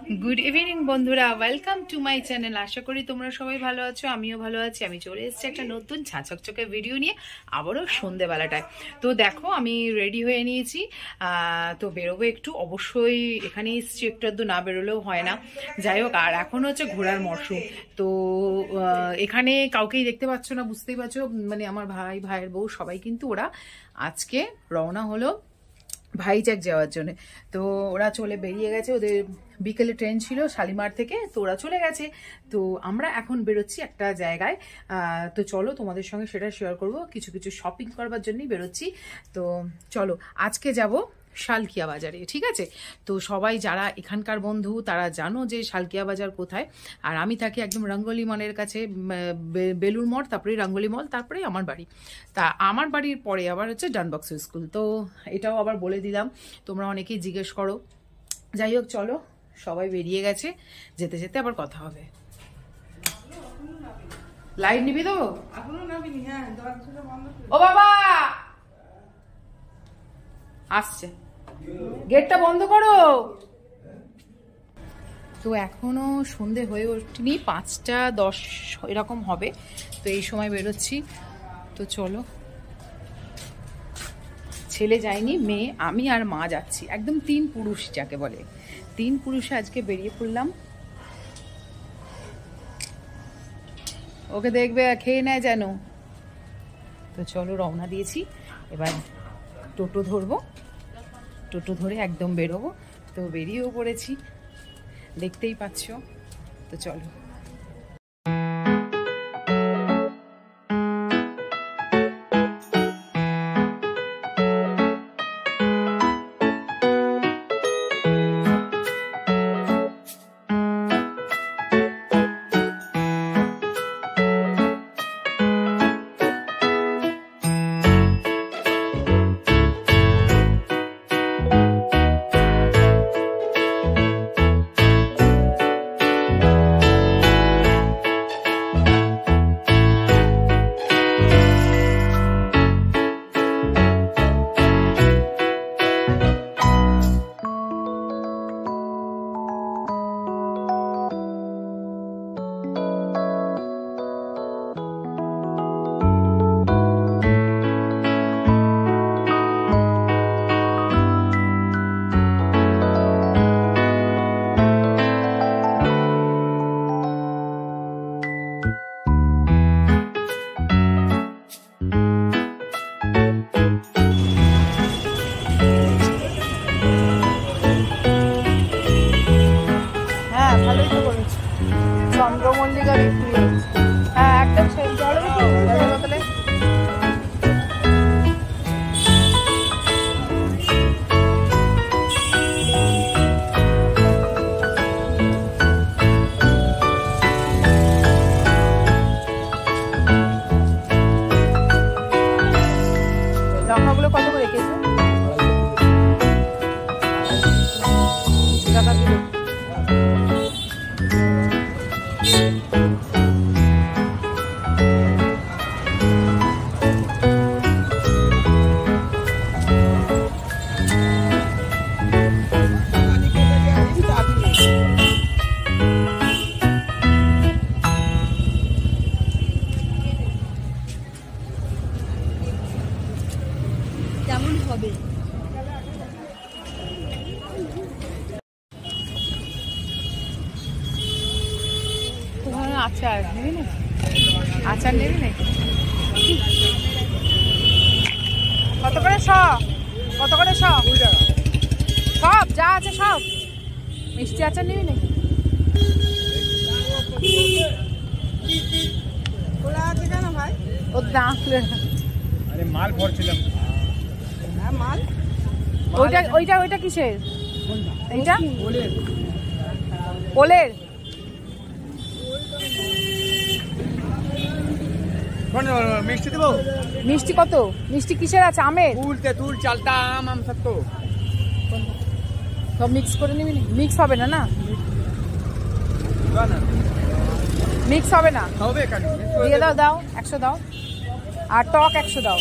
Good evening বন্ধুরা, welcome to my channel. আশা করি তোমরা সবাই ভালো আছো, আমিও ভালো আছি। আমি চলে এসেছি একটা নতুন ছাঁচকচকে ভিডিও নিয়ে, আবারও সন্ধেবেলাটায়। তো দেখো আমি রেডি হয়ে নিয়েছি, তো বেরোবো একটু। অবশ্যই এখানে এসেছি, একটু আধটু না বেরোলেও হয় না। যাই হোক, আর এখন হচ্ছে ঘোরার মরশুম, তো এখানে কাউকেই দেখতে পাচ্ছ না, বুঝতেই পারছো। মানে আমার ভাইয়ের বউ সবাই কিন্তু ওরা আজকে রওনা হলো ভাইজ্যাক যাওয়ার জন্য। তো ওরা বেরিয়ে গেছে, ওদের বিকেলে ট্রেন ছিল শালিমার থেকে, তো ওরা চলে গেছে। তো আমরা এখন বেরোচ্ছি একটা জায়গায়, তো চলো তোমাদের সঙ্গে সেটা শেয়ার করব। কিছু কিছু শপিং করবার জন্যই বেরোচ্ছি। তো চলো, আজকে যাব শালকিয়া বাজারে, ঠিক আছে? তো সবাই যারা এখানকার বন্ধু তারা জানো যে শালকিয়া বাজার কোথায়। আর আমি থাকি একদম রঙ্গলি মলের কাছে, বেলুর মঠ, তারপরে রঙ্গলি মল, তারপরে আমার বাড়ি। তা আমার বাড়ির পরে আবার হচ্ছে ডনবক্স স্কুল। তো এটাও আবার বলে দিলাম, তোমরা অনেকেই জিজ্ঞেস করো। যাই হোক, চলো, সবাই বেরিয়ে গেছে, যেতে যেতে আবার কথা হবে। লাইট নিবি তো? ও বাবা আসছে, গেটটা বন্ধ করো। তো এখনো সন্ধে হয়ে ওঠেনি, 5টা 10 এরকম হবে। তো এই সময় বেরোচ্ছি। তো চলো, ছেলে যায়নি, মেয়ে, আমি আর মা যাচ্ছি। একদম 3 পুরুষ যাকে বলে, 3 পুরুষে আজকে বেরিয়ে পড়লাম। ওকে দেখবে, খেয়ে নেয় যেন। তো চলো, রওনা দিয়েছি। এবার টোটো ধরবো, টোটো ধরে একদম বেরোবো। তো বেরিয়েও পড়েছি, দেখতেই পাচ্ছ। তো চলো। চন্দ্রমল্লিকা বিক্রি হচ্ছে, হ্যাঁ একদম সেই জলের বোতলে। লঙ্কাগুলো কত করে রেখেছো? টাকা দিল। কেমন হবে? আচার নেবি না? আচার নেবি নাকি? কত করে সব? কত করে সব? সব যা আছে সব। মিষ্টি আচার নেবি নাকি? খোলা আছে কেন ভাই? ও দাম আরে মাল ভরছিলাম। হ্যাঁ মাল। ওইটা কিসের? এইটা পোলের। মিষ্টি দেবো? মিষ্টি কত? মিষ্টি কিসের আছে? আমের? তুল চালটা আম সব তো সব মিক্স করে নিবি? মিক্স হবে না? না মিক্স হবে না। দিয়ে দাও 100 দাও, আর টক 100 দাও।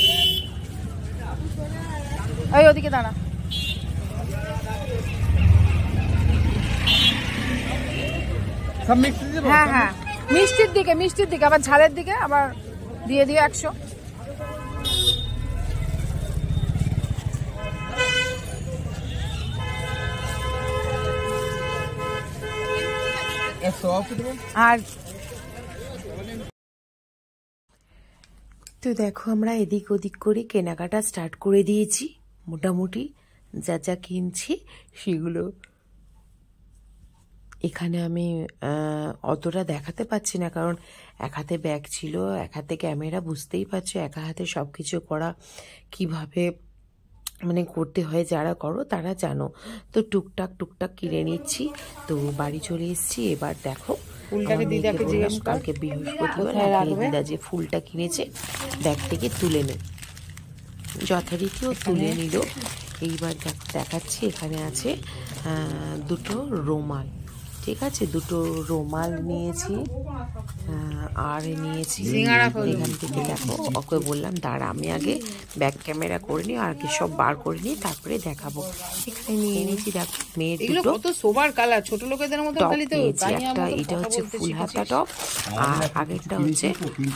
ওই ওদিকে দাঁড়া। হ্যাঁ হ্যাঁ, মিষ্টির দিকে আবার ঝালের দিকে আবার দিয়ে দিও 100। আর তো দেখো আমরা এদিক ওদিক করে কেনাকাটা স্টার্ট করে দিয়েছি। মোটামুটি যা যা কিনছি সেগুলো এখানে আমি অতটা দেখাতে পাচ্ছি না, কারণ এক হাতে ব্যাগ ছিল, এক হাতে ক্যামেরা, বুঝতেই পারছো একা হাতে সব কিছু করা কিভাবে মানে করতে হয়, যারা করো তারা জানো। তো টুকটাক কিনে নিচ্ছি। তো বাড়ি চলে এসেছি। এবার দেখো ফুলটাকে দিদাকে জিজ্ঞেস, কালকে বৃহস্পতিবার দিদা যে ফুলটা কিনেছে ব্যাগ থেকে তুলে নে, যথারীতি ও তুলে নিল। এইবার দেখাচ্ছি এখানে আছে দুটো রুমাল, ঠিক আছে, দুটো রুমাল নিয়েছি আর নিয়েছি এখান থেকে। দেখো ওকে বললাম দাঁড়া আমি আগে ব্যাক ক্যামেরা করে নিই আর কি সব বার করে নিই তারপরে দেখাবো। এখানে নিয়ে নিয়েছি দেখো মেয়ের দুটো সোবার কালার, ছোট লোকেদের মতো খালি তো একটা, এটা হচ্ছে ফুল হাতা টপ আর আগেরটা হচ্ছে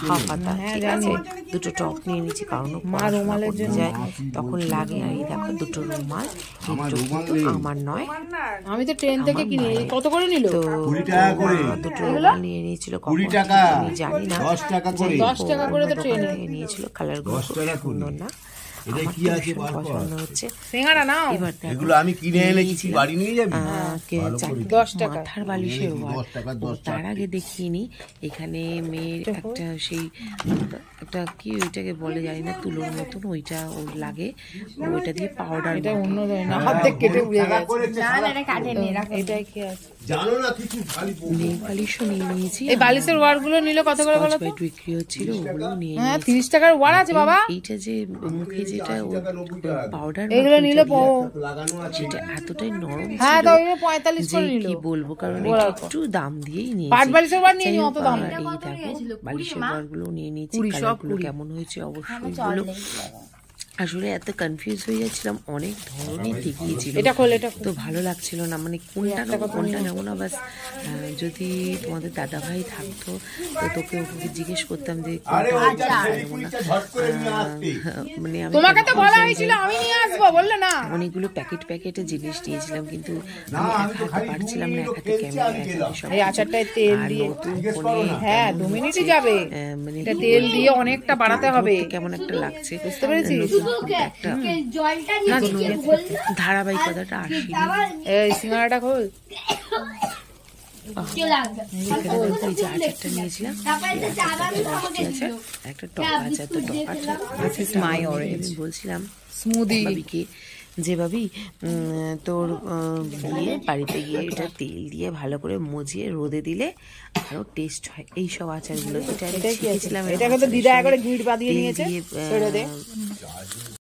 হাফ হাতা, ঠিক আছে। দুটো টপ নিয়ে নিয়েছি কারণ মা রুমালের জন্য যায় তখন লাগে। আর এই দেখো দুটো রুমাল, কিন্তু আমার নয়, আমি তো ট্রেন থেকে কিনে। কত করে নিল? তো 20 টাকা করে দুটো রুমাল নিয়ে নিয়েছিল। 20 টাকা আমি জানি না, 10 টাকা করে 10 টাকা করে তো ট্রেনে নিয়েছিল। কালারগুলো সুন্দর না? এটা কি আছে পছন্দ হচ্ছে সিঙ্গারা নাও। এবার এগুলো আমি কিনে এনেছি, বাড়ি নিয়ে যাবি? 10 টাকা মাথার বালিশের ওয়ার। তার আগে দেখিয়ে নি এখানে মেয়ের একটা সেই একটা কি ওইটাকে বলে জানি না, তুলোর মতন ওইটা ওর লাগে, ওইটা দিয়ে পাউডার, এটা অন্য না হাত থেকে কেটে উড়ে গেছে। না এটা কাটেনি, এটাই কি আছে জানো না কিছু। নেই বালিশও নিয়ে নিয়েছি। এই বালিশের ওয়ার গুলো নিলে কত করে বলো তো? বিক্রি হচ্ছিল ওগুলো নিয়ে। হ্যাঁ 30 টাকার ওয়ার আছে বাবা। এইটা যে মুখে যেটা পাউডার এগুলো নিলে সেটা এতটাই নরম, হ্যাঁ তো 45 করে নিল। কি বলবো, কারণ এটা একটু দাম দিয়েই নিয়েছি। পাট বালিশের ওয়ার নিয়ে অত দাম। এই দেখো বালিশের ওয়ার গুলো নিয়ে নিয়েছি। কালারগুলো কেমন হয়েছে অবশ্যই বলো। আসলে এত কনফিউজ হয়ে যাচ্ছিলাম, অনেক ধরনের দেখিয়েছিল, এটা খোল, এটা তো ভালো লাগছিল না, মানে কোনটা নেবো না। বাস যদি তোমাদের দাদা ভাই থাকতো তো তোকে ওকে জিজ্ঞেস করতাম যে মানে তোমাকে তো বলা হয়েছিল আমি নিয়ে আসবো, বললে না। অনেকগুলো প্যাকেটে জিনিস নিয়েছিলাম, কিন্তু আমি একা হাতে পারছিলাম না, এক হাতে ক্যামেরা, এই আচারটায় তেল দিয়ে হ্যাঁ 2 মিনিটই যাবে, মানে তেল দিয়ে অনেকটা বাড়াতে হবে, কেমন একটা লাগছে বুঝতে পেরেছিস? ধারাবাহিকতাটা আসেনি। এই সিঙ্গারাটা খোল। আচারটা নিয়েছিলাম একটা টক আচার, তো টক আচার বলছিলাম স্মুদিকে যে ভাবি তোর গিয়ে বাড়িতে গিয়ে এটা তেল দিয়ে ভালো করে মজিয়ে রোদে দিলে আরো টেস্ট হয় এইসব আচারগুলো। এটা শিখেছিলাম, এটাকে তো দিদা করে ঘিট বাঁধিয়ে নিয়েছে।